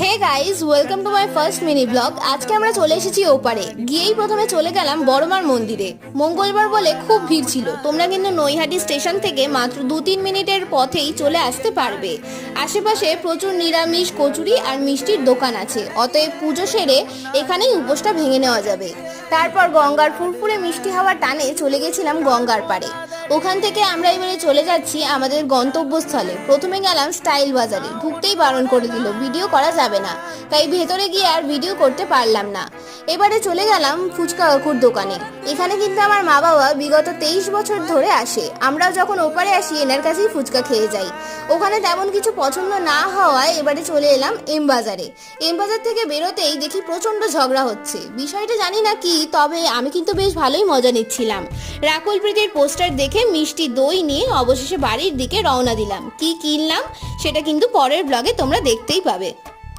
Hey guys, welcome to my first mini vlog. আজকে আমরা চলে এসেছি ওপারে। গিয়েই প্রথমে চলে গেলাম বড়মার মন্দিরে। মঙ্গলবার বলে খুব ভিড় ছিল। তোমরা কিন্তু নৈহাটি স্টেশন থেকে মাত্র 2-3 মিনিটের পথেই চলে আসতে পারবে। আশেপাশে প্রচুর নিরামিষ কচুরি আর মিষ্টির দোকান আছে, অতএব পুজো সেরে এখানেই উপোসটা ভেঙে নেওয়া যাবে। তারপর গঙ্গার ফুরফুরে মিষ্টি হাওয়ার টানে চলে গেছিলাম গঙ্গার পাড়ে। ওখান থেকে আমরা এবারে চলে যাচ্ছি আমাদের গন্তব্যস্থলে। প্রথমে গেলাম স্টাইল বাজারে, ঢুকতেই বারণ করে দিল, ভিডিও করা যাবে না, তাই ভেতরে গিয়ে আর ভিডিও করতে পারলাম না। এবারে চলে গেলাম ফুচকা কাকুর দোকানে। এখানে কিন্তু আমার মা বাবা বিগত 23 বছর ধরে আসে। আমরাও যখন ওপারে আসি এনার কাছেই ফুচকা খেয়ে যাই। ওখানে তেমন কিছু পছন্দ না হওয়ায় এবারে চলে এলাম এম বাজারে। এম বাজার থেকে বেরোতেই দেখি প্রচন্ড ঝগড়া হচ্ছে। বিষয়টা জানি না কি, তবে আমি কিন্তু বেশ ভালোই মজা নিচ্ছিলাম। রাকুল প্রীতির পোস্টার দেখে মিষ্টি দই নিয়ে অবশেষে বাড়ির দিকে রওনা দিলাম। কি কিনলাম সেটা কিন্তু পরের ব্লগে তোমরা দেখতেই পাবে।